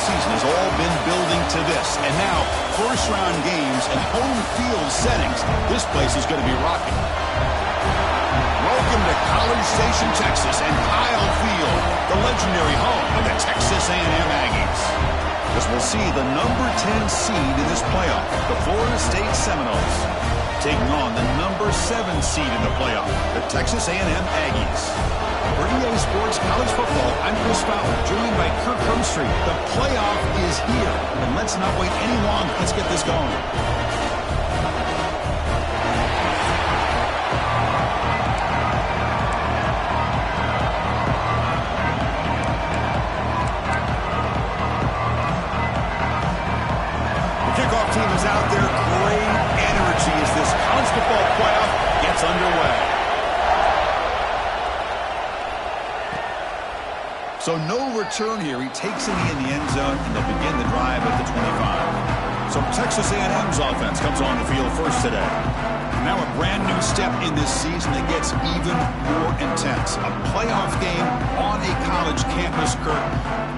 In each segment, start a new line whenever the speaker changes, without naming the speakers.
season has all been building to this. And now, first-round games and home field settings. This place is going to be rocking. Welcome to College Station, Texas, and Kyle Field, the legendary home of the Texas A&M Aggies. As we'll see the number 10 seed in this playoff, the Florida State Seminoles, taking on the number 7 seed in the playoff, the Texas A&M Aggies. For EA Sports College Football, I'm Chris Fowler, joined by Kirk Crumstreet. The playoff is here, and let's not wait any longer. Let's get this going. Team is out there. Great energy as this college football playoff gets underway. So no return here. He takes it in the end zone, and they'll begin the drive at the 25. So Texas A&M's offense comes on the field first today. Now a brand new step in this season that gets even more intense. A playoff game on a college campus, Kirk.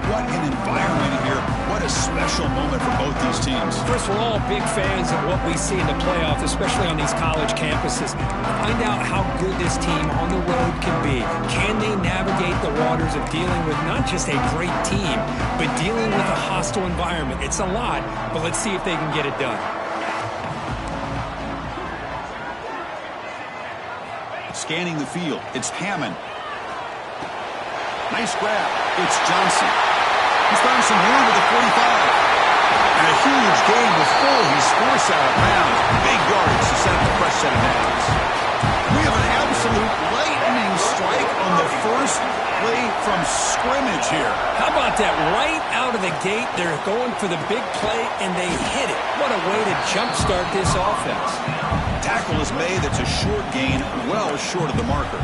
What an environment here. What a special moment for both these teams.
First, we're all big fans of what we see in the playoffs, especially on these college campuses. Find out how good this team on the road can be. Can they navigate the waters of dealing with not just a great team, but dealing with a hostile environment? It's a lot, but let's see if they can get it done.
Scanning the field, it's Hammond. Nice grab. It's Johnson. He's found some room with the 45. And a huge gain before he's forced out of bounds. Big yardage to set up the fresh set of downs. We have an absolute lightning strike on the first play from scrimmage here.
How about that? Right out of the gate, they're going for the big play, and they hit it. What a way to jumpstart this offense.
Tackle is made. That's a short gain, well short of the marker.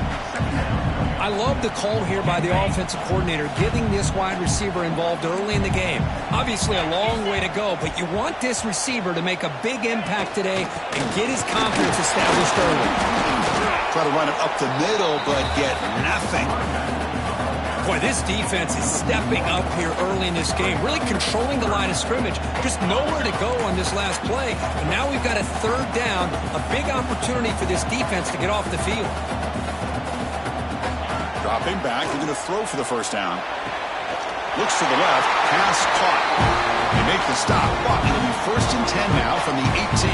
I love the call here by the offensive coordinator, getting this wide receiver involved early in the game. Obviously a long way to go, but you want this receiver to make a big impact today and get his confidence established early.
Try to run it up the middle, but get nothing.
Boy, this defense is stepping up here early in this game, really controlling the line of scrimmage. Just nowhere to go on this last play. And now we've got a third down, a big opportunity for this defense to get off the field.
Dropping back, they're going to throw for the first down. Looks to the left, pass caught. They make the stop, but it'll be 1st and 10 now from the 18.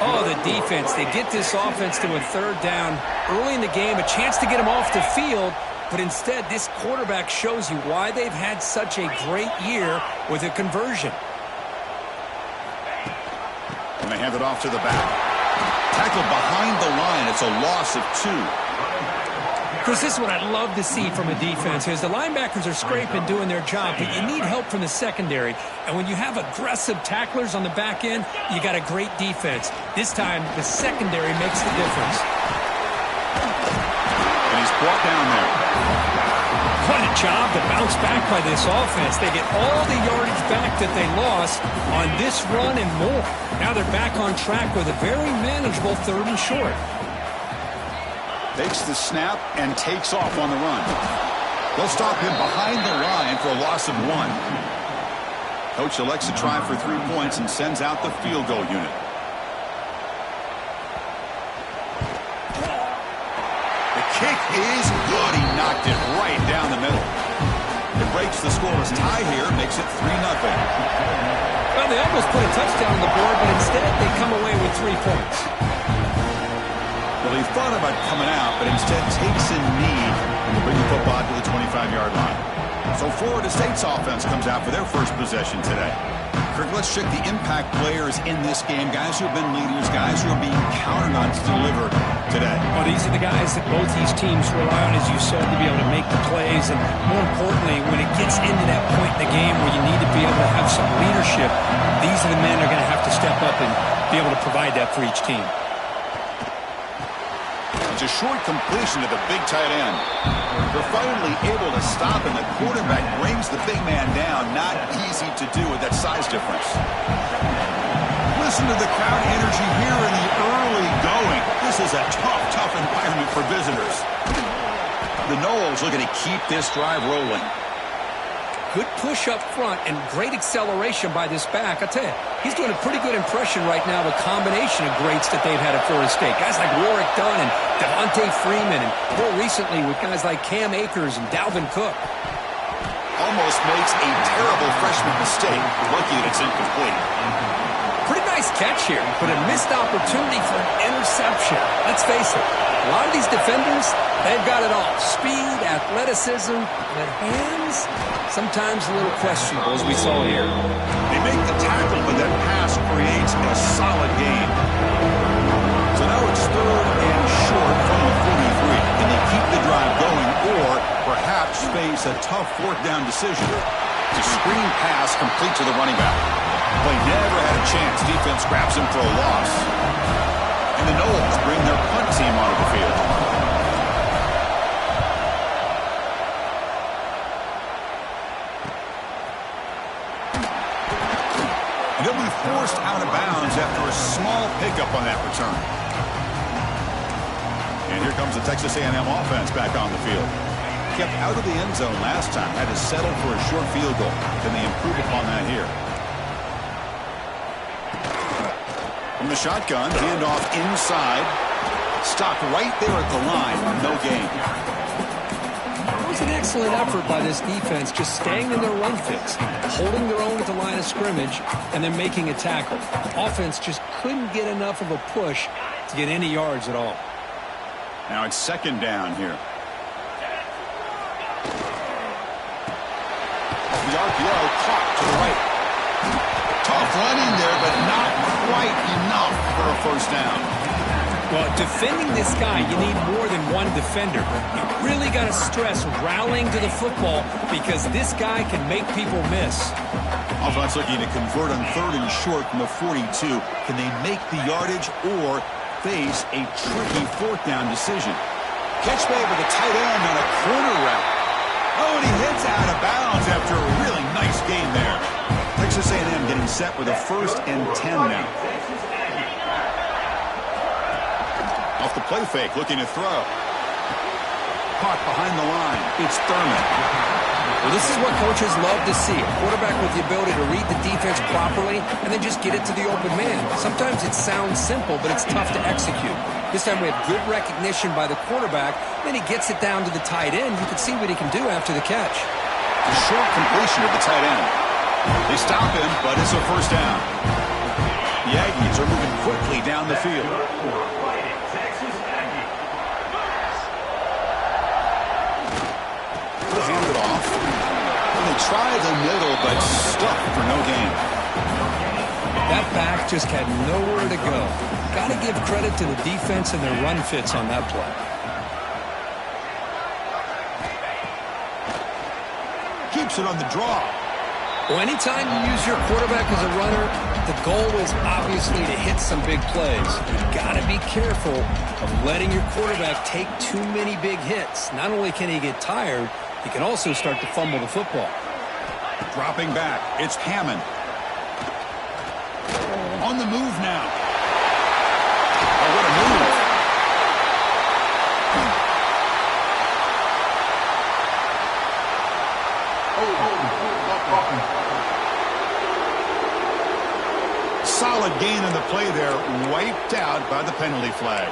Oh, the defense. They get this offense to a third down early in the game, a chance to get them off the field, but instead this quarterback shows you why they've had such a great year with a conversion.
And they hand it off to the back. Tackled behind the line. It's a loss of 2.
Chris, this is what I'd love to see from a defense is the linebackers are scraping, doing their job, but you need help from the secondary. And when you have aggressive tacklers on the back end, you got a great defense. This time, the secondary makes the difference.
And he's brought down there.
What a job to bounce back by this offense. They get all the yardage back that they lost on this run and more. Now they're back on track with a very manageable 3rd and short.
Takes the snap and takes off on the run. They'll stop him behind the line for a loss of 1. Coach elects to try for 3 points and sends out the field goal unit. The kick is good. He knocked it right down the middle. It breaks the scoreless tie here, makes it 3-0.
Well, they almost put a touchdown on the board, but instead they come away with 3 points.
Well, he thought about coming out, but instead takes a knee and will bring the football to the 25-yard line. So Florida State's offense comes out for their first possession today. Kirk, let's check the impact players in this game. Guys who have been leaders, guys who are being counted on to deliver today.
Well, these are the guys that both these teams rely on, as you said, to be able to make the plays. And more importantly, when it gets into that point in the game where you need to be able to have some leadership, these are the men that are going to have to step up and be able to provide that for each team.
It's a short completion to the big tight end. They're finally able to stop, and the quarterback brings the big man down. Not easy to do with that size difference. Listen to the crowd energy here in the early going. This is a tough environment for visitors. The Noles looking to keep this drive rolling.
Good push up front and great acceleration by this back. I tell you, he's doing a pretty good impression right now of a combination of greats that they've had at Florida State. Guys like Warwick Dunn and Devontae Freeman, and more recently with guys like Cam Akers and Dalvin Cook.
Almost makes a terrible freshman mistake. Lucky that it's incomplete.
Pretty nice catch here, but a missed opportunity for an interception. Let's face it, a lot of these defenders, they've got it all. Speed, athleticism, but hands, sometimes a little questionable, as we saw here.
They make the tackle, but that pass creates a solid gain. So now it's 3rd and short from the 43. Can they keep the drive going or perhaps face a tough 4th down decision? It's a screen pass complete to the running back. Play never had a chance. Defense grabs him for a loss. And the Noles bring their punt team onto the field. And they'll be forced out of bounds after a small pickup on that return. And here comes the Texas A&M offense back on the field. Kept out of the end zone last time. Had to settle for a short field goal. Can they improve upon that here? From the shotgun, handoff inside. Stopped right there at the line. No gain.
It was an excellent effort by this defense, just staying in their run fix, holding their own at the line of scrimmage, and then making a tackle. Offense just couldn't get enough of a push to get any yards at all.
Now it's 2nd down here. The RPO caught to the right. Tough running there, but not quite enough for a 1st down.
Well, defending this guy, you need more than one defender. You really got to stress rallying to the football because this guy can make people miss.
Offense looking to convert on 3rd and short from the 42. Can they make the yardage or face a tricky 4th down decision? Catch made with a tight end on a corner route. Oh, and he hits out of bounds after a really nice game there. Texas A&M getting set with a 1st and 10 now. Off the play fake, looking to throw. Caught behind the line. It's Thurman.
Well, this is what coaches love to see. A quarterback with the ability to read the defense properly and then just get it to the open man. Sometimes it sounds simple, but it's tough to execute. This time we have good recognition by the quarterback. Then he gets it down to the tight end. You can see what he can do after the catch.
A short completion of the tight end. They stop him, but it's a 1st down. The Aggies are moving quickly down the field. Hand it off. And they try the middle, but stuck for no gain.
That back just had nowhere to go. Got to give credit to the defense and their run fits on that play.
Keeps it on the draw.
Well, anytime you use your quarterback as a runner, the goal is obviously to hit some big plays. You've got to be careful of letting your quarterback take too many big hits. Not only can he get tired, he can also start to fumble the football.
Dropping back, it's Hammond. On the move now. Oh, what a move. Solid gain on the play there, wiped out by the penalty flag.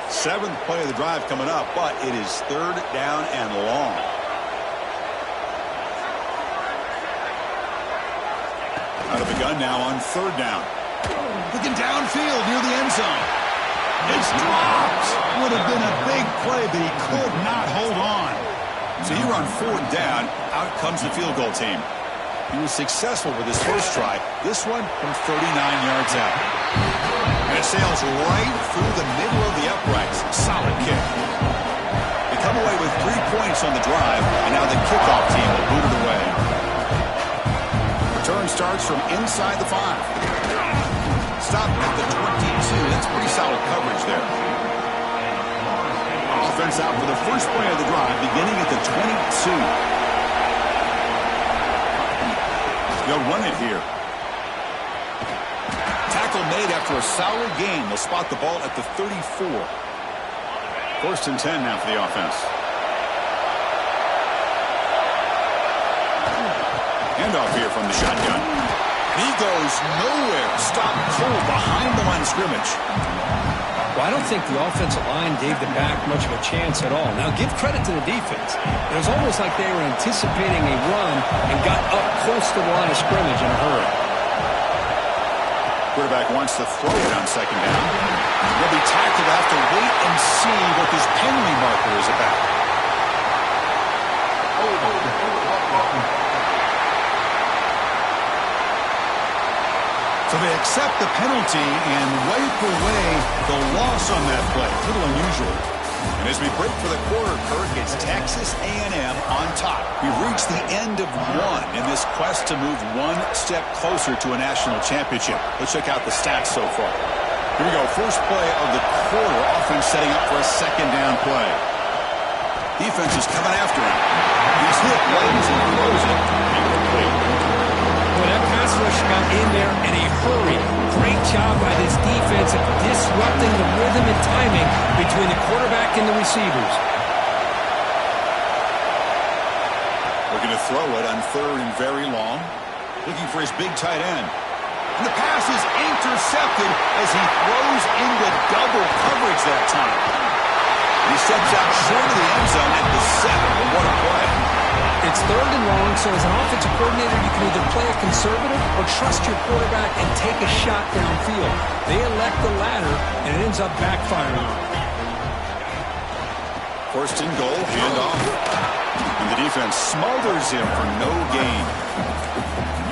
7th play of the drive coming up, but it is 3rd down and long. Out of the gun now on 3rd down. Looking downfield near the end zone. It's dropped. Would have been a big play, but he could not hold on. So here on 4th down, out comes the field goal team. He was successful with his 1st try. This one from 39 yards out. And it sails right through the middle of the uprights. Solid kick. They come away with 3 points on the drive, and now the kickoff team will boot it away. Return starts from inside the 5. Stop at the 22. That's pretty solid coverage there. Offense out for the 1st play of the drive, beginning at the 22. They'll run it here. Tackle made after a solid gain. They'll spot the ball at the 34. 1st and 10 now for the offense. Handoff here from the shotgun. He goes nowhere. Stop cold behind the line of scrimmage.
Well, I don't think the offensive line gave the back much of a chance at all. Now, give credit to the defense. It was almost like they were anticipating a run and got up close to the line of scrimmage in a hurry.
Quarterback wants to throw it on second down. He'll be tackled. Have to wait and see what this penalty marker is about. So they accept the penalty and wipe away the loss on that play. A little unusual. And as we break for the quarter, Kirk, it's Texas A&M on top. We've reached the end of one in this quest to move one step closer to a national championship. Let's check out the stats so far. Here we go. First play of the quarter. Offense setting up for a second down play. Defense is coming after him. He's hit right as he throws it. Incomplete.
Well, that pass rush got in there in a hurry. Great job by this defense of disrupting the rhythm and timing between the quarterback and the receivers.
Looking to throw it on third and very long. Looking for his big tight end. And the pass is intercepted as he throws into double coverage that time. He steps out short of the end zone at the 7. What a play.
It's third and long, so as an offensive coordinator, you can either play a conservative or trust your quarterback and take a shot downfield. They elect the latter, and it ends up backfiring on them.
First and goal, handoff. And the defense smothers him for no gain.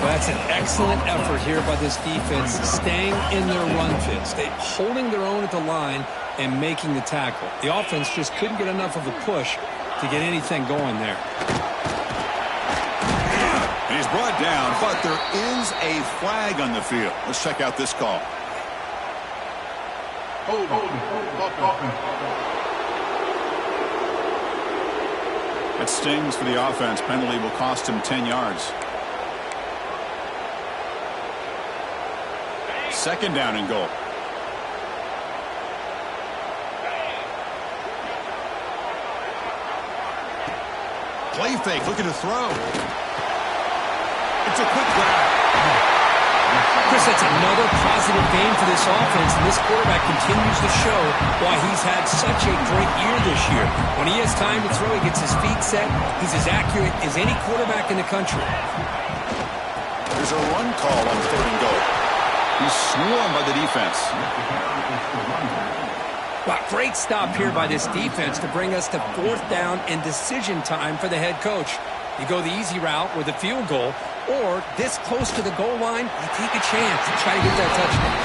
That's an excellent effort here by this defense, staying in their run fits. They holding their own at the line and making the tackle. The offense just couldn't get enough of a push to get anything going there.
He's brought down, but there is a flag on the field. Let's check out this call. That stings for the offense. Penalty will cost him 10 yards. Second down and goal. Play fake, looking to throw. It's a quick grab.
Chris, that's another positive game for this offense, and this quarterback continues to show why he's had such a great year this year. When he has time to throw, he gets his feet set. He's as accurate as any quarterback in the country.
There's a run call on third and goal. He's swarmed by the defense.
Wow, great stop here by this defense to bring us to fourth down and decision time for the head coach. You go the easy route with a field goal, or this close to the goal line, you take a chance and try to get that touchdown.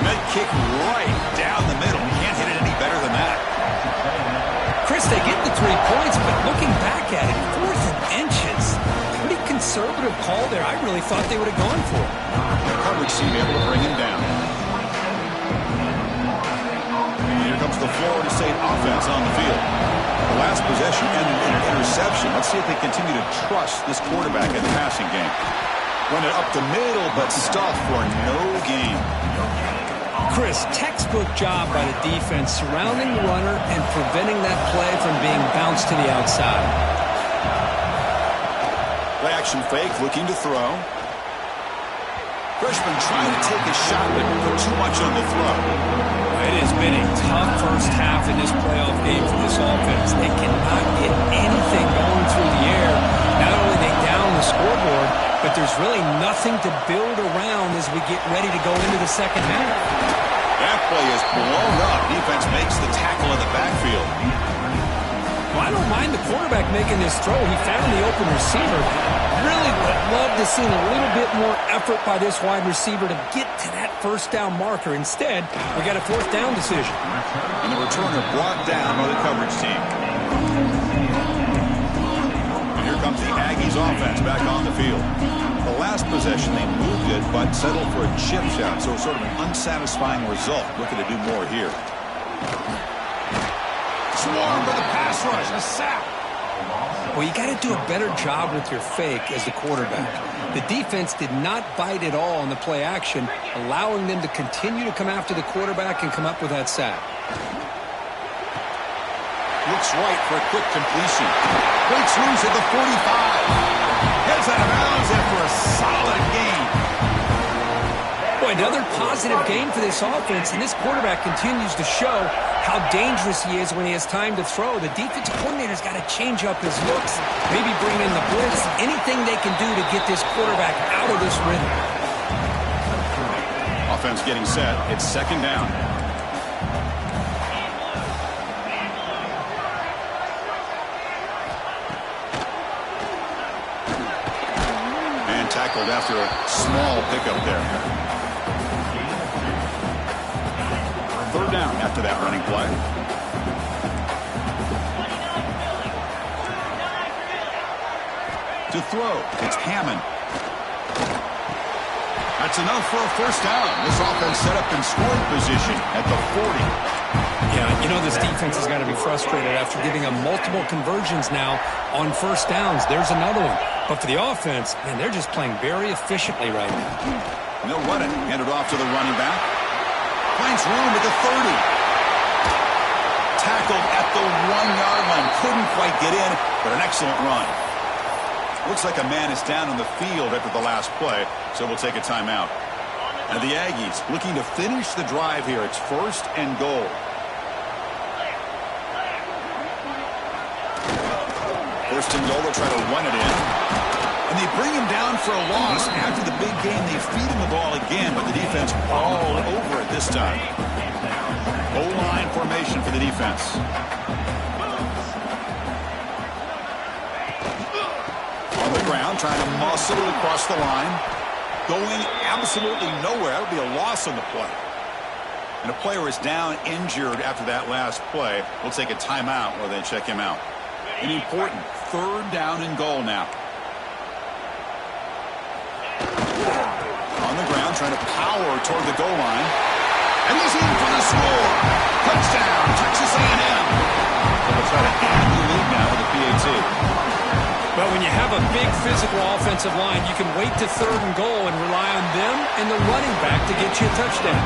Med kick right down the middle. You can't hit it any better than that.
Chris, they get the 3 points, but looking back at it, 4th and inches. Pretty conservative call there. I really thought they would have gone for it.
The coverage team able to bring him down. Here comes the Florida State offense on the field. The last possession ended in an interception. Let's see if they continue to trust this quarterback in the passing game. Run it up the middle, but stuffed for no gain.
Chris, textbook job by the defense surrounding the runner and preventing that play from being bounced to the outside.
Play action fake, looking to throw. Freshman trying to take a shot, but put too much on the throw.
It has been a tough first half in this playoff game for this offense. They cannot get anything going through the air. Not only they down the scoreboard, but there's really nothing to build around as we get ready to go into the second half.
That play is blown up. Defense makes the tackle in the backfield.
Well, I don't mind the quarterback making this throw. He found the open receiver. Really would love to see a little bit more effort by this wide receiver to get to that first down marker. Instead, we got a fourth down decision.
And the returner brought down by the coverage team. And here comes the Aggies offense back on the field. The last possession, they moved it, but settled for a chip shot, so sort of an unsatisfying result. Looking to do more here. Swarmed by the pass rush, a sack.
Well, you got to do a better job with your fake as the quarterback. The defense did not bite at all on the play action, allowing them to continue to come after the quarterback and come up with that sack.
Looks right for a quick completion. Breaks loose at the 45. Heads out of bounds.
another positive game for this offense, and this quarterback continues to show how dangerous he is when he has time to throw. The defensive coordinator's got to change up his looks, maybe bring in the blitz, anything they can do to get this quarterback out of this rhythm.
Offense getting set. It's second down. And tackled after a small pickup there. Third down after that running play. To throw, it's Hammond. That's enough for a first down. This offense set up in scoring position at the 40.
Yeah, you know this defense has got to be frustrated after giving them multiple conversions now on first downs. There's another one. But for the offense, man, they're just playing very efficiently right now.
And they'll run it. Hand it off to the running back. Finds room at the 30. Tackled at the 1-yard line. Couldn't quite get in, but an excellent run. Looks like a man is down on the field after the last play, so we'll take a timeout. And the Aggies looking to finish the drive here. It's first and goal. First and goal, they'll try to run it in. And they bring him down for a loss. After the big game, they feed him the ball again, but the defense all over it this time. O-line formation for the defense. On the ground, trying to muscle it across the line. Going absolutely nowhere. That would be a loss on the play. And a player is down injured after that last play. We'll take a timeout while they check him out. An important third down and goal now. On the ground, trying to power toward the goal line. And he's in for the score. Touchdown, Texas A&M. They'll try to add the lead now with the PAT.
But when you have a big physical offensive line, you can wait to third and goal and rely on them and the running back to get you a touchdown.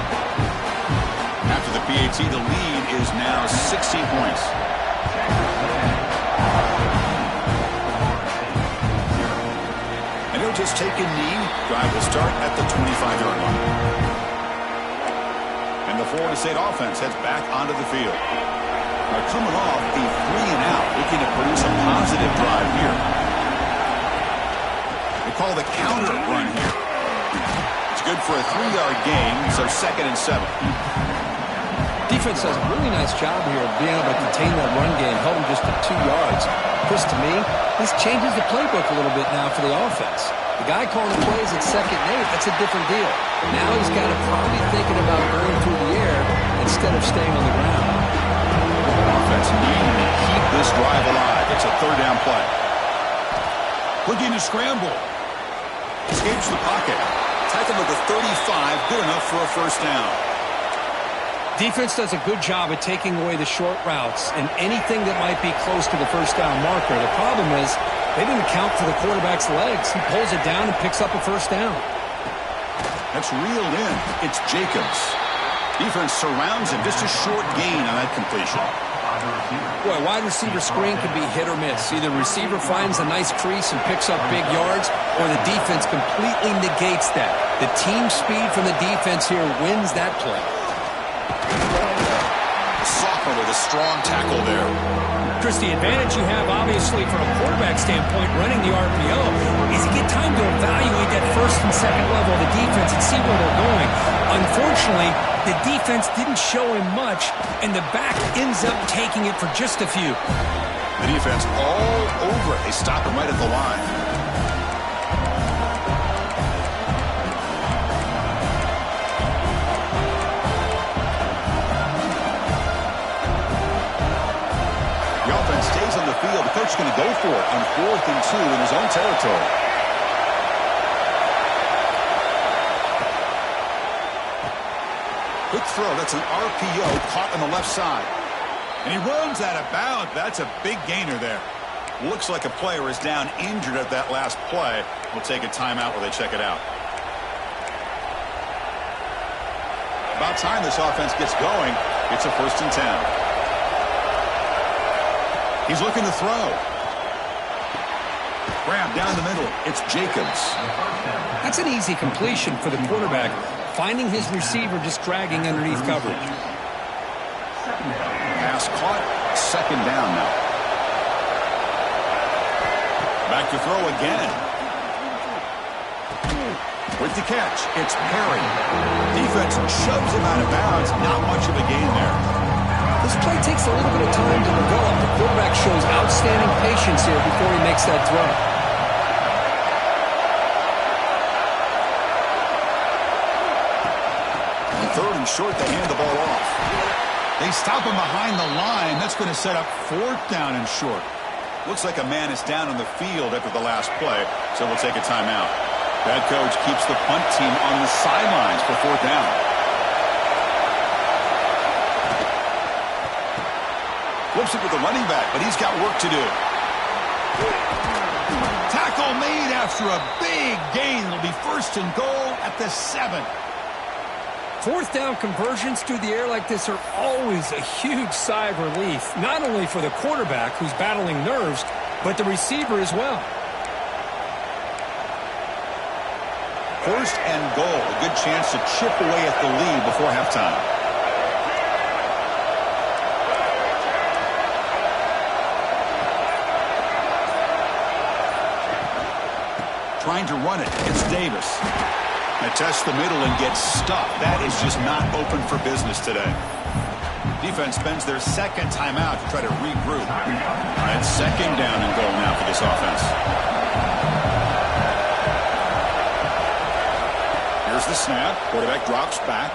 After the PAT, the lead is now 16 points. And he'll just take a knee. Drive will start at the 25-yard line. And the Florida State offense heads back onto the field. Now coming off a 3-and-out, looking to produce a positive drive here. They call the counter run here. It's good for a 3-yard gain, so second and 7.
Defense does a really nice job here of being able to contain that run game, held them just to 2 yards. Chris, to me, this changes the playbook a little bit now for the offense. The guy calling the plays at 2nd and 8, that's a different deal. Now he's got to probably thinking about going through the air instead of staying on the ground.
Offense needing to keep this drive alive. It's a third down play. Looking to scramble. Escapes the pocket. Tackle at the 35. Good enough for a first down.
Defense does a good job of taking away the short routes and anything that might be close to the first down marker. The problem is they didn't account for the quarterback's legs. He pulls it down and picks up a first down.
That's reeled in. It's Jacobs. Defense surrounds him. Just a short gain on that completion.
Boy, wide receiver screen can be hit or miss. Either receiver finds a nice crease and picks up big yards, or the defense completely negates that. The team speed from the defense here wins that play.
Sophomore with a strong tackle there.
Chris, the advantage you have, obviously, from a quarterback standpoint, running the RPO, is you get time to evaluate that first and second level of the defense and see where they're going. Unfortunately, the defense didn't show him much, and the back ends up taking it for just a few.
The defense all over it. They stop him right at the line. The offense stays on the field. The coach is going to go for it on 4th and 2 in his own territory. Quick throw. That's an RPO caught on the left side. And he runs out of bounds. That's a big gainer there. Looks like a player is down injured at that last play. We'll take a timeout while they check it out. About time this offense gets going. It's a 1st and 10. He's looking to throw. Grab down the middle. It's Jacobs.
That's an easy completion for the quarterback. finding his receiver just dragging underneath coverage.
Pass caught. Second down now. Back to throw again. With the catch, it's Perry. Defense shoves him out of bounds. Not much of a gain there.
This play takes a little bit of time to develop. The quarterback shows outstanding patience here before he makes that throw.
Third and short, they hand the ball off. They stop him behind the line. That's going to set up fourth down and short. Looks like a man is down on the field after the last play, so we'll take a timeout. Head coach keeps the punt team on the sidelines for fourth down. Flips it with the running back, but he's got work to do. Tackle made after a big gain. It'll be first and goal at the 7.
Fourth down conversions through the air like this are always a huge sigh of relief, not only for the quarterback who's battling nerves, but the receiver as well.
First and goal, a good chance to chip away at the lead before halftime. Trying to run it, it's Davis. They test the middle and get stuck. That is just not open for business today. Defense spends their second timeout to try to regroup. And second down and goal now for this offense. Here's the snap. Quarterback drops back.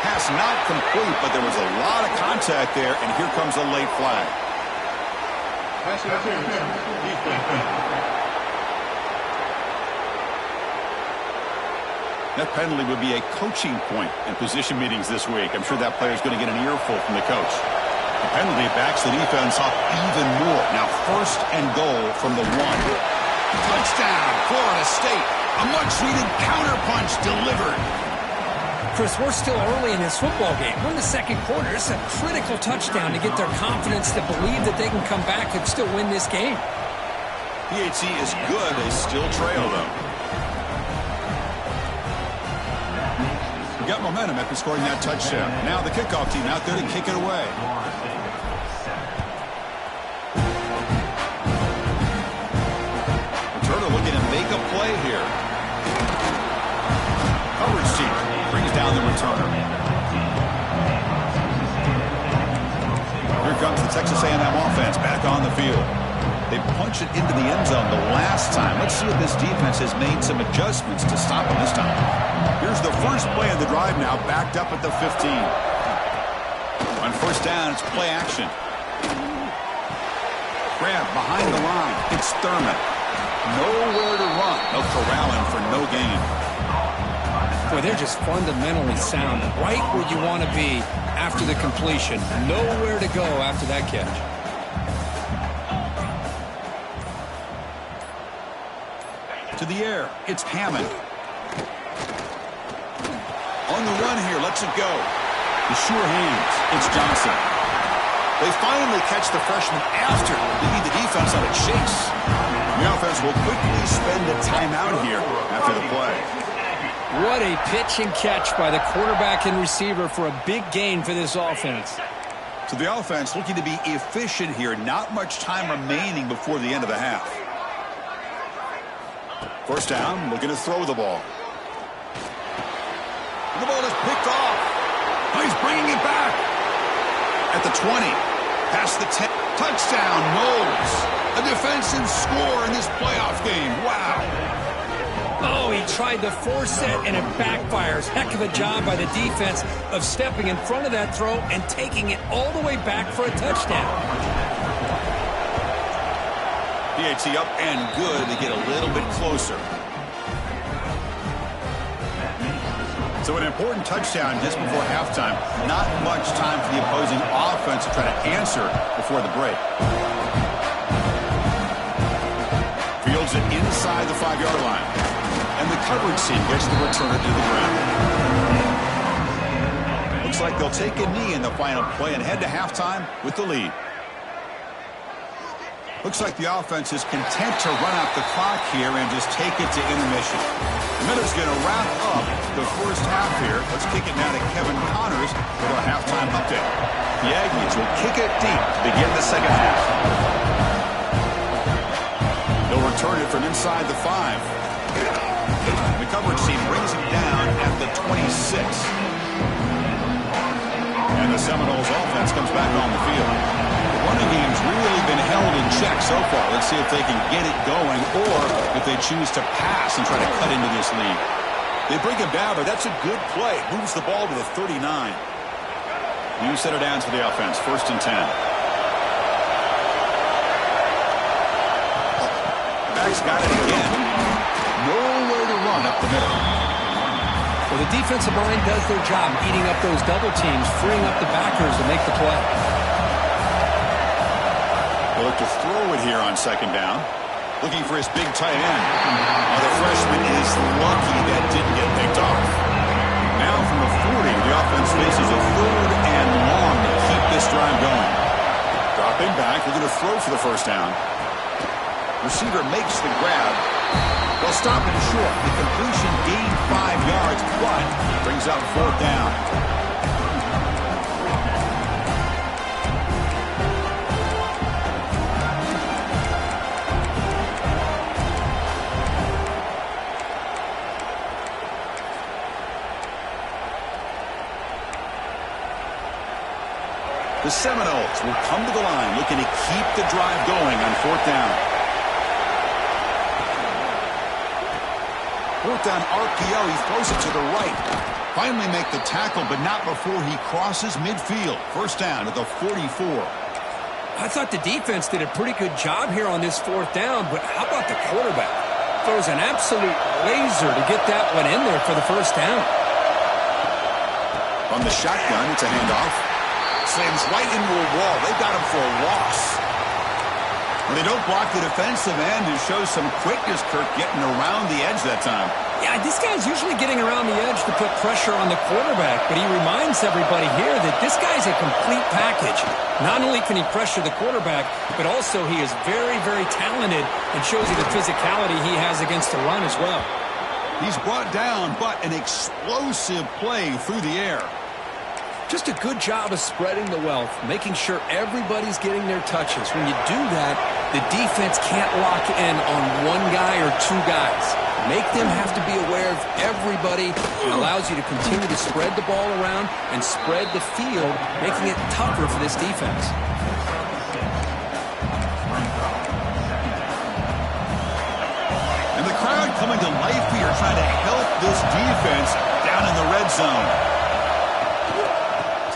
Pass not complete, but there was a lot of contact there, and here comes a late flag. That penalty would be a coaching point in position meetings this week. I'm sure that player is going to get an earful from the coach. The penalty backs the defense up even more. Now first and goal from the 1. Touchdown, Florida State. A much-needed counterpunch delivered.
Chris, we're still early in this football game. We're in the second quarter. It's a critical touchdown to get their confidence to believe that they can come back and still win this game.
PHC is good. They still trail, though. Got momentum after scoring that touchdown. Now the kickoff team out there to kick it away. Returner looking to make a play here. Coverage team brings down the returner. Here comes the Texas A&M offense back on the field. They punched it into the end zone the last time. Let's see if this defense has made some adjustments to stop them this time. Here's the first play of the drive now, backed up at the 15. On first down, it's play action. Grab behind the line. It's Thurman. Nowhere to run. They'll corral him for no gain.
Boy, they're just fundamentally sound. Right where you want to be after the completion. Nowhere to go after that catch.
To the air, it's Hammond. On the run here, lets it go. The sure hands, it's Johnson. They finally catch the freshman after leading the defense on a chase. The offense will quickly spend a timeout here after the play.
What a pitch and catch by the quarterback and receiver for a big gain for this offense.
So the offense looking to be efficient here. Not much time remaining before the end of the half. First down, looking to throw the ball. The ball is picked off. Oh, he's bringing it back. At the 20, past the 10. Touchdown, Knowles. A defensive score in this playoff game. Wow.
Oh, he tried to force it, and it backfires. Heck of a job by the defense of stepping in front of that throw and taking it all the way back for a touchdown.
PHC up and good to get a little bit closer. So an important touchdown just before halftime. Not much time for the opposing offense to try to answer before the break. Fields it inside the 5-yard line. And the coverage team gets the returner to the ground. Looks like they'll take a knee in the final play and head to halftime with the lead. Looks like the offense is content to run out the clock here and just take it to intermission. The Miller's going to wrap up the first half here. Let's kick it now to Kevin Connors for a halftime update. The Aggies will kick it deep to begin the second half. They'll return it from inside the 5. The coverage team brings him down at the 26. And the Seminoles offense comes back on the field. The running game's really been held in check so far. Let's see if they can get it going or if they choose to pass and try to cut into this lead. They bring him down, but that's a good play. Moves the ball to the 39. New set of downs for the offense. 1st and 10. Back's got it again. Nowhere to run up the middle.
Well, the defensive line does their job eating up those double teams, freeing up the backers to make the play.
They'll look to throw it here on 2nd down. Looking for his big tight end. Now the freshman is lucky that didn't get picked off. Now from the 40, the offense faces a 3rd and long to keep this drive going. Dropping back, we're going to throw for the 1st down. Receiver makes the grab. They'll stop it short. The completion gained 5 yards, but brings up 4th down. The Seminoles will come to the line looking to keep the drive going on 4th down. 4th down RPO. He throws it to the right. Finally make the tackle, but not before he crosses midfield. 1st down at the 44.
I thought the defense did a pretty good job here on this 4th down, but how about the quarterback? Throws an absolute laser to get that one in there for the 1st down.
From the shotgun, it's a handoff. Slams right into a wall. They've got him for a loss. When they don't block the defensive end, it shows some quickness, Kirk, getting around the edge that time.
Yeah, this guy's usually getting around the edge to put pressure on the quarterback, but he reminds everybody here that this guy's a complete package. Not only can he pressure the quarterback, but also he is very, very talented and shows you the physicality he has against the run as well.
He's brought down, but an explosive play through the air.
Just a good job of spreading the wealth, making sure everybody's getting their touches. When you do that, the defense can't lock in on one guy or 2 guys. Make them have to be aware of everybody. It allows you to continue to spread the ball around and spread the field, making it tougher for this defense.
And the crowd coming to life here, trying to help this defense down in the red zone.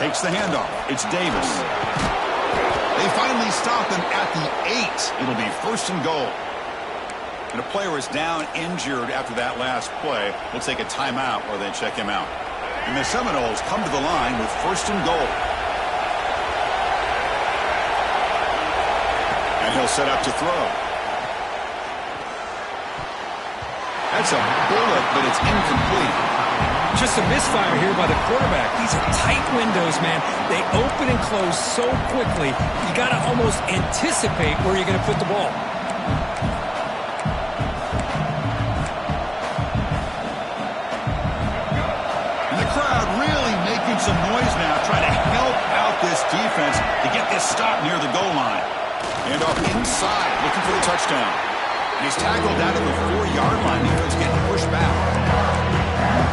Takes the handoff. It's Davis. They finally stop him at the 8. It'll be 1st and goal. And a player is down injured after that last play. We'll take a timeout or they check him out. And the Seminoles come to the line with 1st and goal. And he'll set up to throw. That's a bullet, but it's incomplete.
Just a misfire here by the quarterback. These are tight windows, man. They open and close so quickly. You got to almost anticipate where you're going to put the ball.
And the crowd really making some noise now, trying to help out this defense to get this stop near the goal line. And off inside, looking for the touchdown. And he's tackled down to the 4-yard line. He's getting pushed back.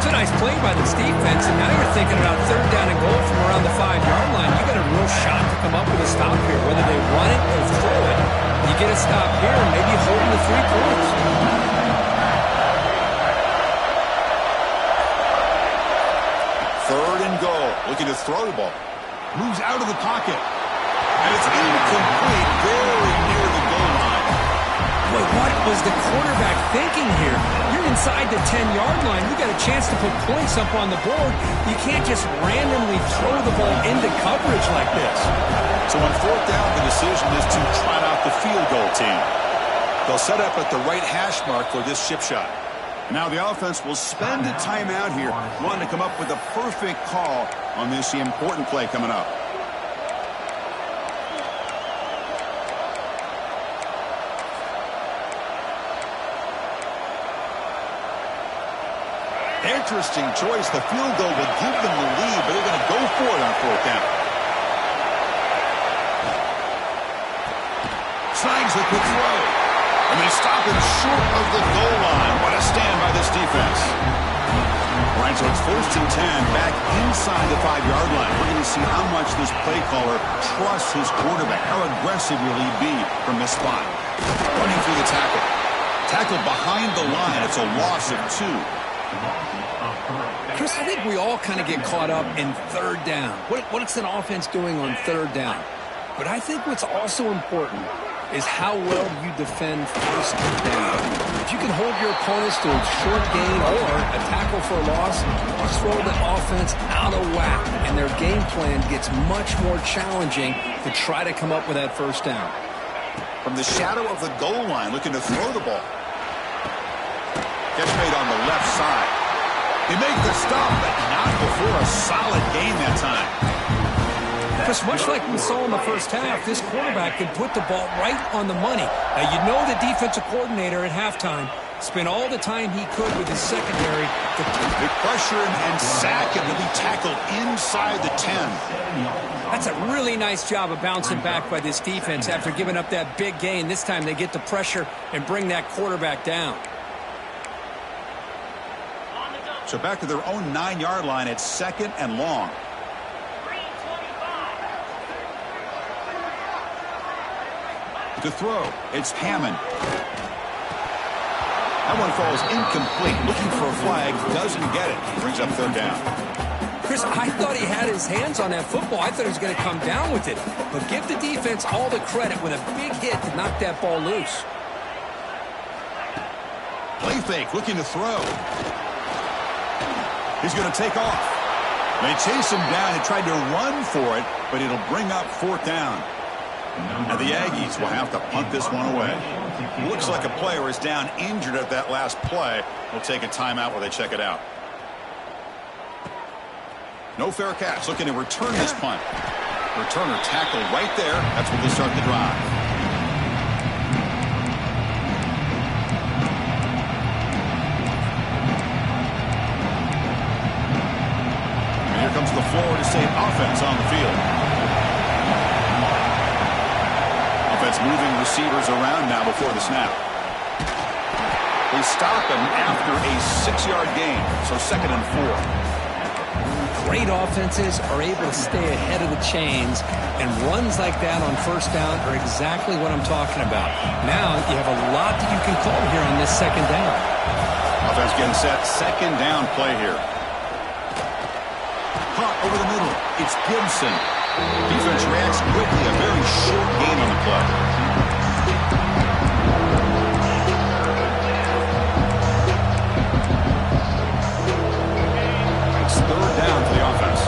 It's a nice play by this defense, and now you're thinking about 3rd down and goal from around the 5-yard line. You got a real shot to come up with a stop here, whether they run it or throw it. You get a stop here, and maybe holding the 3 points.
3rd and goal, looking to throw the ball. Moves out of the pocket, and it's incomplete, very near the goal line.
Boy, what was the quarterback thinking here? You're inside the 10-yard line. You got a chance to put points up on the board. You can't just randomly throw the ball into coverage like this.
So on 4th down, the decision is to trot out the field goal team. They'll set up at the right hash mark for this chip shot. Now the offense will spend a timeout here, wanting to come up with a perfect call on this important play coming up. Interesting choice. The field goal will give them the lead, but they're going to go for it on 4th down. Snags the quick throw. And they stop him short of the goal line. What a stand by this defense. All right, so it's 1st and 10 back inside the 5-yard line. We're going to see how much this play caller trusts his quarterback. How aggressive will he be from this spot? Running through the tackle. Tackle behind the line. It's a loss of 2.
Chris, I think we all kind of get caught up in 3rd down. What's an offense doing on 3rd down? But I think what's also important is how well you defend 1st down. If you can hold your opponents to a short gain or a tackle for a loss, you throw the offense out of whack, and their game plan gets much more challenging to try to come up with that 1st down.
From the shadow of the goal line, looking to throw the ball. Catch made on the left side. They make the stop, but not before a solid gain that time.
Because much like we saw in the 1st half, this quarterback can put the ball right on the money. Now, you know the defensive coordinator at halftime spent all the time he could with his secondary.
They pressure him and sack him to be tackled inside the 10.
That's a really nice job of bouncing back by this defense after giving up that big gain. This time they get the pressure and bring that quarterback down.
So back to their own 9-yard line. It's 2nd and long. To throw, it's Hammond. That one falls incomplete. Looking for a flag, doesn't get it. Brings up 3rd down.
Chris, I thought he had his hands on that football. I thought he was going to come down with it. But give the defense all the credit with a big hit to knock that ball loose.
Play fake, looking to throw. He's going to take off. They chase him down. He tried to run for it, but it'll bring up 4th down. And the Aggies will have to punt this one away. Looks like a player is down injured at that last play. We'll take a timeout while they check it out. No fair catch. Looking to return this punt. Returner tackled right there. That's where they start the drive. And here comes the Florida State offense on the field. Moving receivers around now before the snap. They stop him after a 6-yard gain, so 2nd and 4.
Great offenses are able to stay ahead of the chains, and runs like that on 1st down are exactly what I'm talking about. Now you have a lot that you can call here on this 2nd down.
Offense getting set, 2nd down play here. Caught over the middle. It's Gibson. Defense reacts quickly. A very short gain on the play. It's 3rd down for the offense.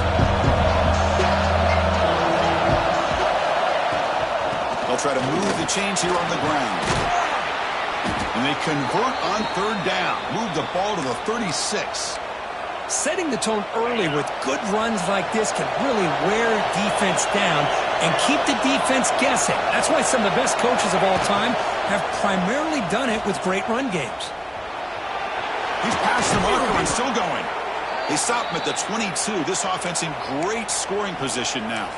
They'll try to move the chains here on the ground. And they convert on 3rd down. Move the ball to the 36.
Setting the tone early with good runs like this can really wear defense down and keep the defense guessing. That's why some of the best coaches of all time have primarily done it with great run games.
He's past the marker and still going. They stop him at the 22. This offense in great scoring position now.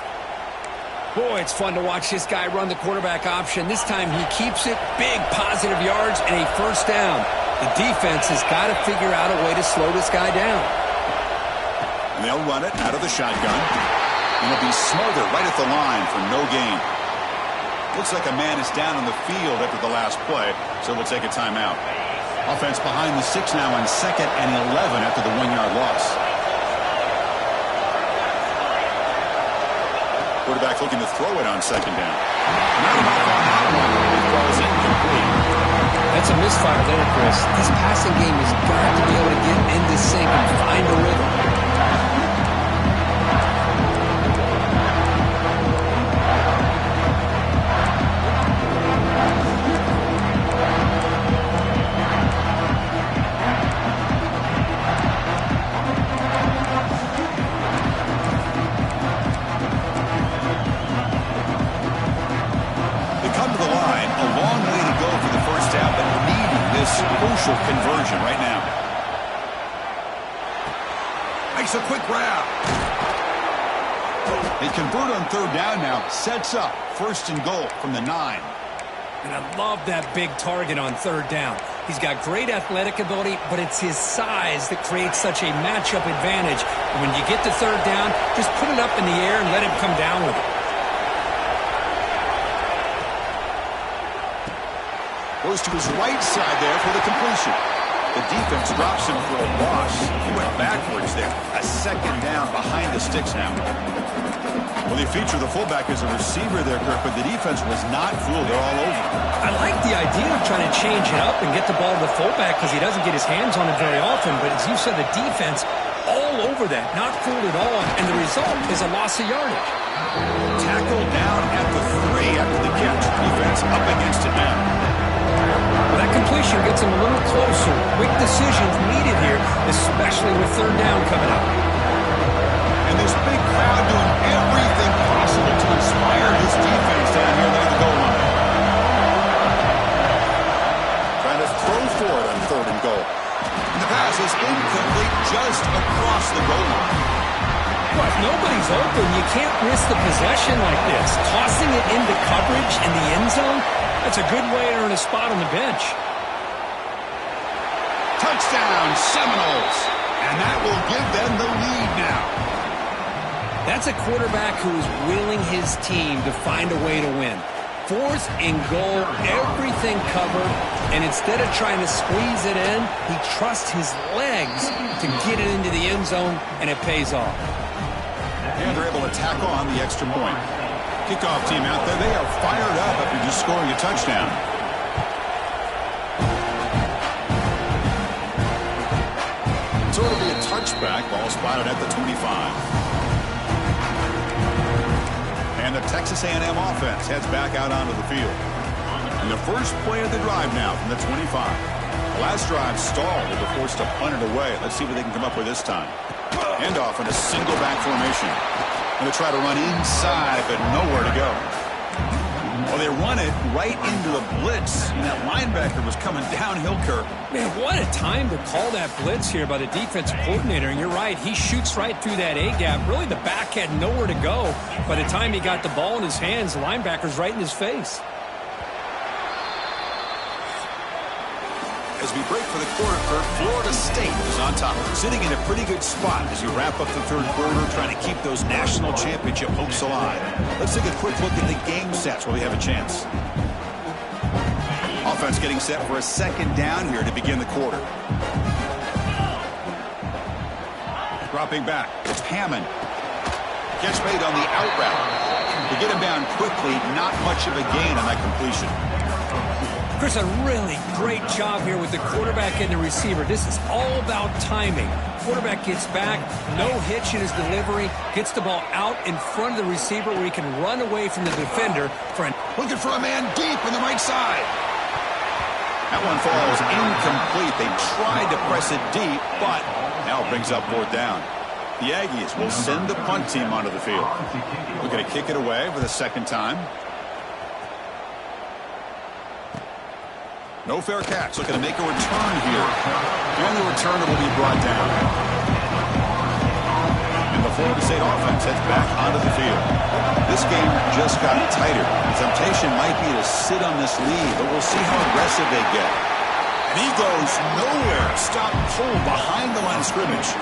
Boy, it's fun to watch this guy run the quarterback option. This time he keeps it. Big positive yards and a 1st down. The defense has got to figure out a way to slow this guy down.
And they'll run it out of the shotgun. And it'll be smothered right at the line for no gain. Looks like a man is down on the field after the last play, so we'll take a timeout. Offense behind the 6 now on 2nd and 11 after the 1-yard loss. Quarterback looking to throw it on 2nd down. Not enough on that one. It falls incomplete.
That's a misfire there, Chris. This passing game has got to be able to get into sync and find a rhythm.
Crucial conversion right now. makes a quick grab. They convert on third down now. Sets up 1st and goal from the 9.
And I love that big target on third down. He's got great athletic ability, but it's his size that creates such a matchup advantage. And when you get to third down, just put it up in the air and let him come down with it.
Goes to his right side there for the completion. The defense drops him for a loss. He went backwards there. A 2nd down behind the sticks now. Well, they feature the fullback as a receiver there, Kirk, but the defense was not fooled. They're all over.
I like the idea of trying to change it up and get the ball to the fullback because he doesn't get his hands on it very often. But as you said, the defense all over that, not fooled at all. And the result is a loss of yardage.
Tackled down at the 3 after the catch. Defense up against it now.
Well, that completion gets him a little closer. Quick decisions needed here, especially with third down coming up.
And this big crowd doing everything possible to inspire his defense down here near the goal line. Trying to throw for it on 3rd and goal. And the pass is incomplete just across the goal line.
Well, if nobody's open, you can't risk the possession like this. Tossing it into coverage in the end zone, that's a good way to earn a spot on the bench.
Touchdown, Seminoles. And that will give them the lead now.
That's a quarterback who is willing his team to find a way to win. 4th and goal, everything covered, and instead of trying to squeeze it in, he trusts his legs to get it into the end zone, and it pays off.
And they're able to tack on the extra point. Kickoff team out there, they are fired up after just scoring a touchdown. So it'll be a touchback, ball spotted at the 25. And the Texas A&M offense heads back out onto the field. And the first play of the drive now from the 25. The last drive stalled. They were forced to punt it away. Let's see what they can come up with this time. Handoff in a single back formation. And they try to run inside, but nowhere to go. Well, they run it right into a blitz, and that linebacker was coming downhill, Kirk.
Man, what a time to call that blitz here by the defensive coordinator. And you're right, he shoots right through that A-gap. Really, the back had nowhere to go. By the time he got the ball in his hands, the linebacker's right in his face.
As we break for the quarter, Kirk, Florida State is on top, sitting in a pretty good spot as you wrap up the 3rd quarter, trying to keep those national championship hopes alive. Let's take a quick look at the game stats while we have a chance. Offense getting set for a 2nd down here to begin the quarter. Dropping back, it's Hammond. Catch made on the out route. To get him down quickly, not much of a gain on that completion.
Chris, a really great job here with the quarterback and the receiver. This is all about timing. Quarterback gets back, no hitch in his delivery, gets the ball out in front of the receiver where he can run away from the defender.
Looking for a man deep on the right side. That one falls incomplete. They tried to press it deep, but now it brings up 4th down. The Aggies will send the punt team onto the field. We're going to kick it away for the 2nd time. No fair catch. Looking to make a return here. And the returner will be brought down. And the Florida State offense heads back onto the field. This game just got tighter. The temptation might be to sit on this lead, but we'll see how aggressive they get. And he goes nowhere. Stop pull behind the line of scrimmage.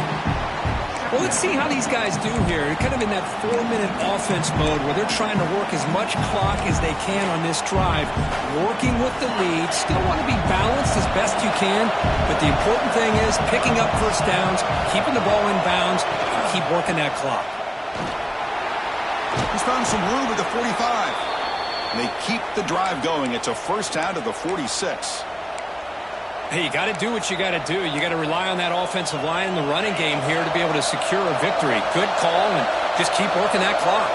Well, let's see how these guys do here. They're kind of in that 4-minute offense mode where they're trying to work as much clock as they can on this drive, working with the lead. Still want to be balanced as best you can, but the important thing is picking up 1st downs, keeping the ball in bounds, and keep working that clock.
He's found some room at the 45. And they keep the drive going. It's a 1st down to the 46.
Hey, you got to do what you got to do. You got to rely on that offensive line in the running game here to be able to secure a victory. Good call, and just keep working that clock.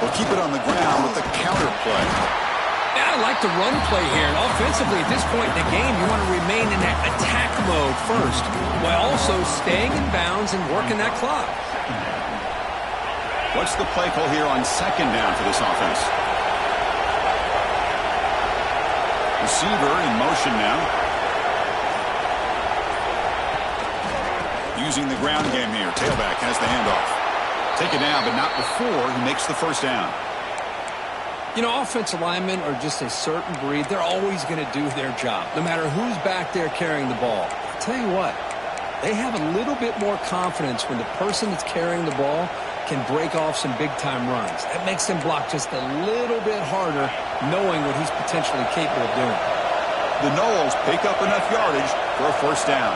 We'll keep it on the ground with the counter play.
Yeah, I like the run play here. And offensively, at this point in the game, you want to remain in that attack mode first, while also staying in bounds and working that clock.
What's the play call here on 2nd down for this offense? Receiver in motion now. Using the ground game here. Tailback has the handoff. Take it down, but not before he makes the first down.
You know, offensive linemen are just a certain breed. They're always going to do their job, no matter who's back there carrying the ball. I'll tell you what, they have a little bit more confidence when the person that's carrying the ball can break off some big-time runs. That makes them block just a little bit harder, knowing what he's potentially capable of doing.
The Noles pick up enough yardage for a first down.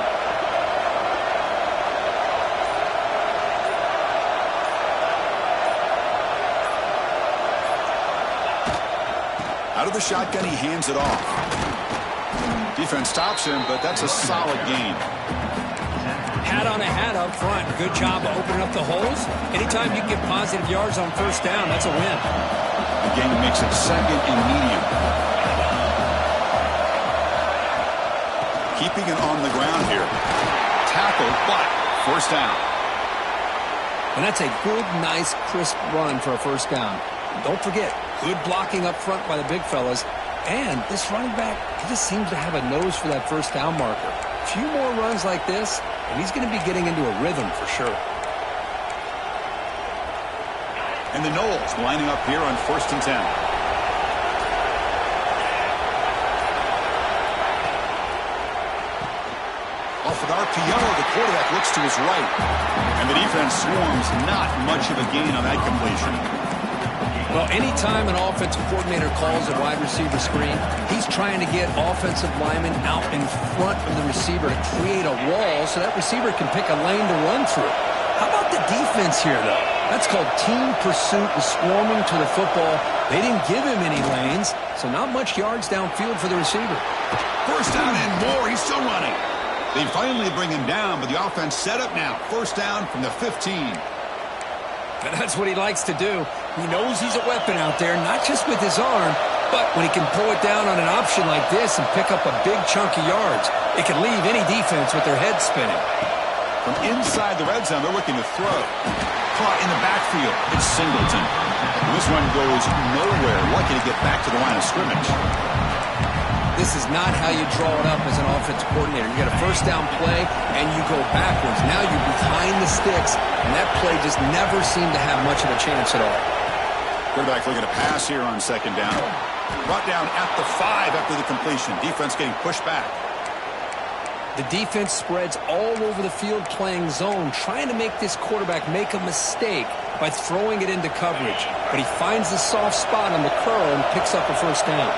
Out of the shotgun, he hands it off. Defense stops him, but that's a solid gain.
Hat on a hat up front. Good job of opening up the holes. Anytime you get positive yards on first down, that's a win.
Again, makes it second and medium. Keeping it on the ground here. Tackled, but first down.
And that's a good, nice, crisp run for a first down. Don't forget, good blocking up front by the big fellas. And this running back, he just seems to have a nose for that first down marker. A few more runs like this, and he's going to be getting into a rhythm for sure.
And the Noles lining up here on 1st and 10. Off with RPO, the quarterback looks to his right. And the defense swarms, not much of a gain on that completion.
Well, anytime an offensive coordinator calls a wide receiver screen, he's trying to get offensive linemen out in front of the receiver to create a wall so that receiver can pick a lane to run through. How about the defense here, though? That's called team pursuit and swarming to the football. They didn't give him any lanes, so not much yards downfield for the receiver.
First down and more. He's still running. They finally bring him down, but the offense set up now. First down from the 15.
And that's what he likes to do. He knows he's a weapon out there, not just with his arm, but when he can pull it down on an option like this and pick up a big chunk of yards, it can leave any defense with their head spinning.
From inside the red zone, they're looking to throw. Caught in the backfield. It's Singleton. And this one goes nowhere. Lucky to get back to the line of scrimmage.
This is not how you draw it up as an offensive coordinator. You get a first down play, and you go backwards. Now you're behind the sticks, and that play just never seemed to have much of a chance at all.
Quarterback looking to pass here on 2nd down. Brought down at the 5 after the completion. Defense getting pushed back.
The defense spreads all over the field playing zone, trying to make this quarterback make a mistake by throwing it into coverage. But he finds the soft spot on the curl and picks up a first down.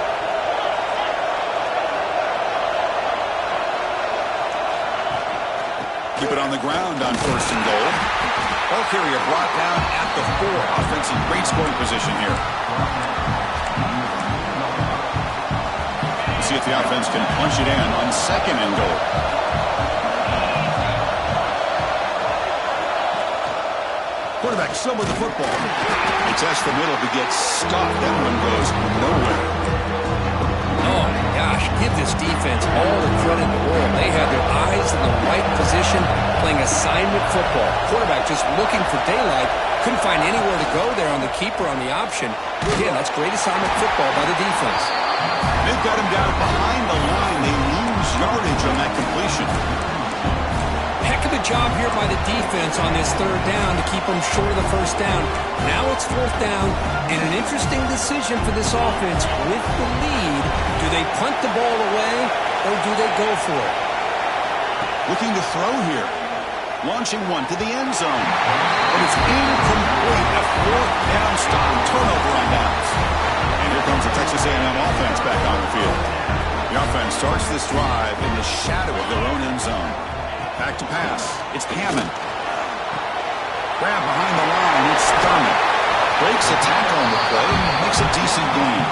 Keep it on the ground on 1st and goal. Ball carrier brought down at the 4. Offensive great scoring position here. See if the offense can punch it in on 2nd and goal. Quarterback still with the football. They test the middle but get stuffed. That one goes nowhere.
Oh, my gosh. Give this defense all the credit in the world. They had their eyes in the right position, playing assignment football. Quarterback just looking for daylight. Couldn't find anywhere to go there on the keeper on the option. Again, that's great assignment football by the defense.
They've got him down behind the line. They lose yardage on that completion.
Heck of a job here by the defense on this 3rd down to keep them short of the first down. Now it's 4th down, and an interesting decision for this offense with the lead. Do they punt the ball away, or do they go for it?
Looking to throw here. Launching one to the end zone. But it's incomplete. A 4th down stop. Turnover on downs. And here comes the Texas A&M offense back on the field. The offense starts this drive in the shadow of their own end zone. Back to pass. It's Hammond. Grab behind the line. It's Thurman. Breaks a tackle on the play. Makes a decent gain.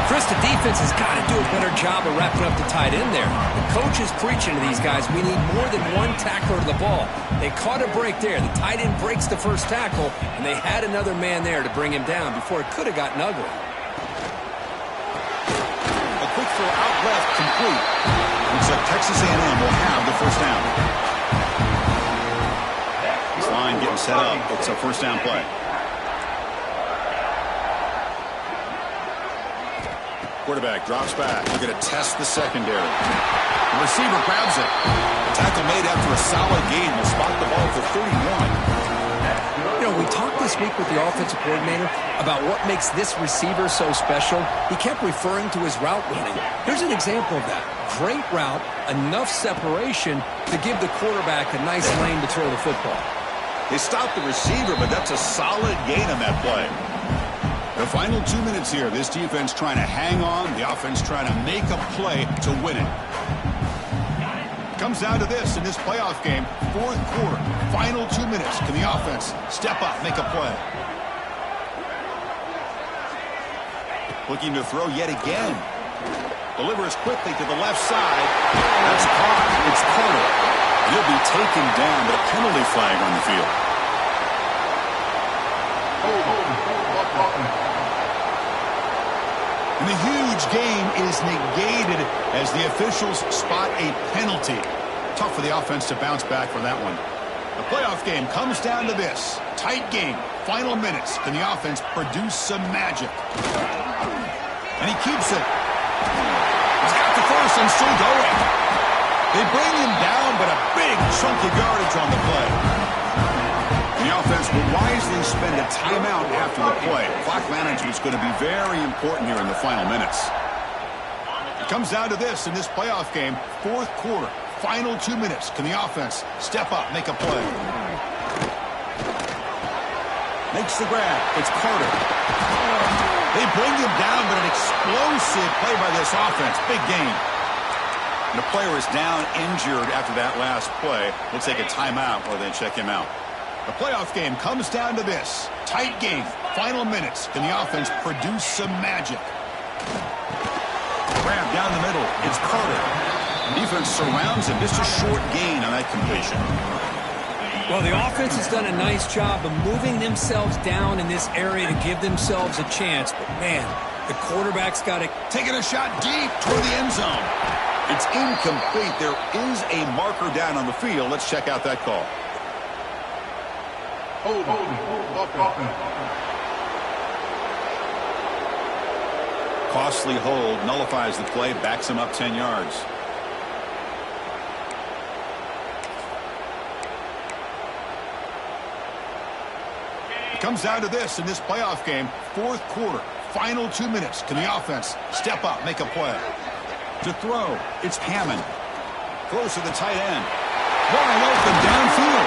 Chris, the defense has got to do a better job of wrapping up the tight end there. The coach is preaching to these guys, we need more than one tackler to the ball. They caught a break there. The tight end breaks the first tackle, and they had another man there to bring him down before it could have gotten ugly.
A quick throw out left, complete. Looks like Texas A&M will have the first down. This line getting set up. It's a first down play. Quarterback drops back. They're going to test the secondary. The receiver grabs it. The tackle made after a solid gain. Will spot the ball for 31.
You know, we talked this week with the offensive coordinator about what makes this receiver so special. He kept referring to his route running. Here's an example of that. Great route, enough separation to give the quarterback a nice lane to throw the football.
They stopped the receiver, but that's a solid gain on that play. The final 2 minutes here. This defense trying to hang on. The offense trying to make a play to win it. Comes down to this in this playoff game. Fourth quarter. Final 2 minutes. Can the offense step up, make a play? Looking to throw yet again. Delivers quickly to the left side. That's caught. It's Carter. He'll be taken down, but a penalty flag on the field. And the huge game is negated as the officials spot a penalty. Tough for the offense to bounce back from that one. The playoff game comes down to this. Tight game. Final minutes. Can the offense produce some magic? And he keeps it. He's got the first and still going. They bring him down, but a big chunk of yardage on the play. And the offense will wisely spend a timeout after the play. Clock management is going to be very important here in the final minutes. It comes down to this in this playoff game. Fourth quarter. Final 2 minutes. Can the offense step up, make a play? Makes the grab. It's Carter. They bring him down, but an explosive play by this offense. Big game. And the player is down injured after that last play. We'll take a timeout or they check him out. The playoff game comes down to this. Tight game. Final minutes. Can the offense produce some magic? Grab down the middle. It's Carter. Defense surrounds him. Just a short gain on that completion.
Well, the offense has done a nice job of moving themselves down in this area to give themselves a chance. But, man, the quarterback's got to...
Taking a shot deep toward the end zone. It's incomplete. There is a marker down on the field. Let's check out that call. Costly hold. Nullifies the play. Backs him up 10 yards. Comes down to this in this playoff game. Fourth quarter. Final 2 minutes. Can the offense step up, make a play? To throw, it's Hammond. Close to the tight end. Wide open downfield.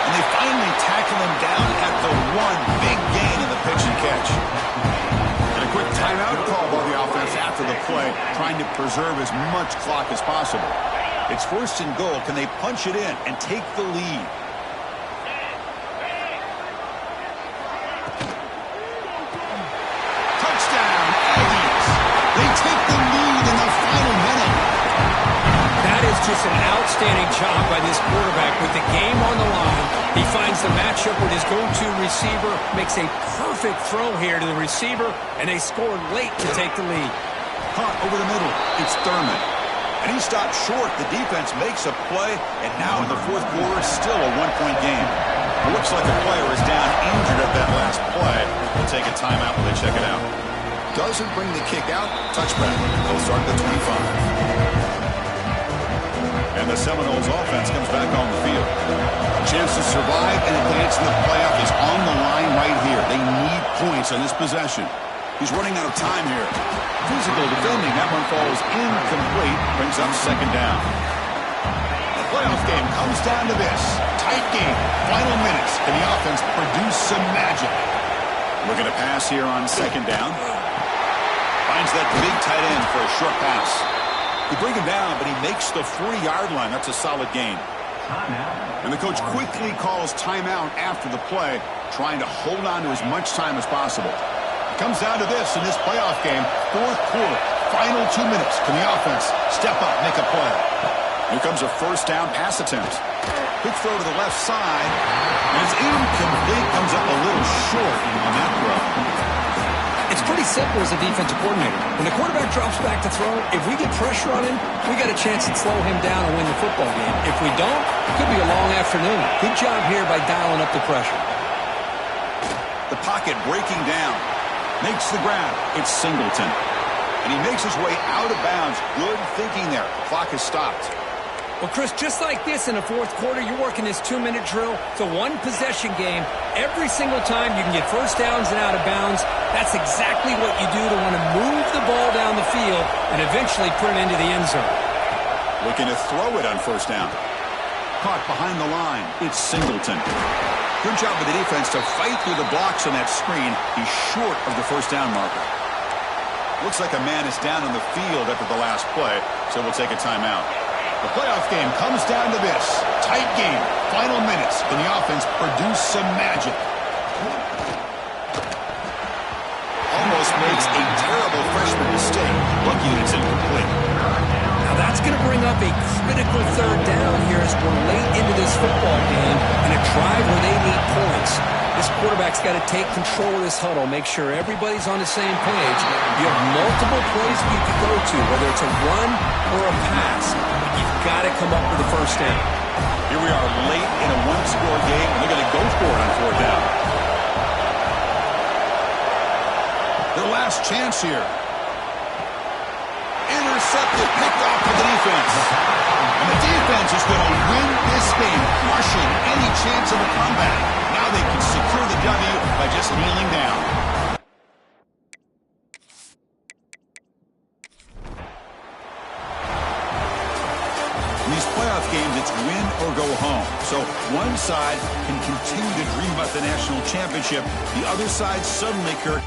And they finally tackle him down at the one. Big gain in the pitch and catch. And a quick timeout call by the offense after the play, trying to preserve as much clock as possible. It's first and goal. Can they punch it in and take the lead?
Just an outstanding job by this quarterback with the game on the line. He finds the matchup with his go-to receiver, makes a perfect throw here to the receiver, and they scored late to take the lead.
Caught over the middle. It's Thurman. And he stopped short. The defense makes a play, and now in the fourth quarter, it's still a one-point game. It looks like the player is down injured at that last play. We'll take a timeout when they check it out. Doesn't bring the kick out. Touchback. They'll start the 25. And the Seminoles offense comes back on the field. A chance to survive and advance in the playoff is on the line right here. They need points on this possession. He's running out of time here. Physical defending. That one falls incomplete. Brings up second down. The playoff game comes down to this. Tight game. Final minutes. Can the offense produce some magic? Looking to pass here on second down. Finds that big tight end for a short pass. They bring him down, but he makes the 40-yard line. That's a solid gain. And the coach quickly calls timeout after the play, trying to hold on to as much time as possible. It comes down to this in this playoff game. Fourth quarter, final 2 minutes. Can the offense step up, make a play? Here comes a first down pass attempt. Quick throw to the left side. And it's incomplete. Comes up a little short on that throw.
It's pretty simple as a defensive coordinator. When the quarterback drops back to throw, if we get pressure on him, we got a chance to slow him down and win the football game. If we don't, it could be a long afternoon. Good job here by dialing up the pressure.
The pocket breaking down. Makes the grab. It's Singleton. And he makes his way out of bounds. Good thinking there. The clock has stopped.
Well, Chris, just like this in the fourth quarter, you're working this 2-minute drill. It's a one-possession game. Every single time you can get first downs and out of bounds. That's exactly what you do to want to move the ball down the field and eventually put it into the end zone.
Looking to throw it on first down. Caught behind the line. It's Singleton. Good job of the defense to fight through the blocks on that screen. He's short of the first down marker. Looks like a man is down on the field after the last play, so we'll take a timeout. The playoff game comes down to this. Tight game. Final minutes. Can the offense produce some magic? Almost makes a terrible freshman mistake. Lucky it's incomplete.
Now that's going to bring up a critical third down here as we're late into this football game in a drive where they need points. This quarterback's got to take control of this huddle, make sure everybody's on the same page. You have multiple plays you can go to, whether it's a run or a pass. You've got to come up with a first down.
Here we are late in a one-score game, and they're going to go for it on fourth down. Their last chance here. Intercepted, picked off for the defense. And the defense is going to win this game, crushing any chance of a comeback. Now they can secure the W by just kneeling down. In these playoff games, it's win or go home. So one side can continue to dream about the national championship. The other side suddenly, Kirk,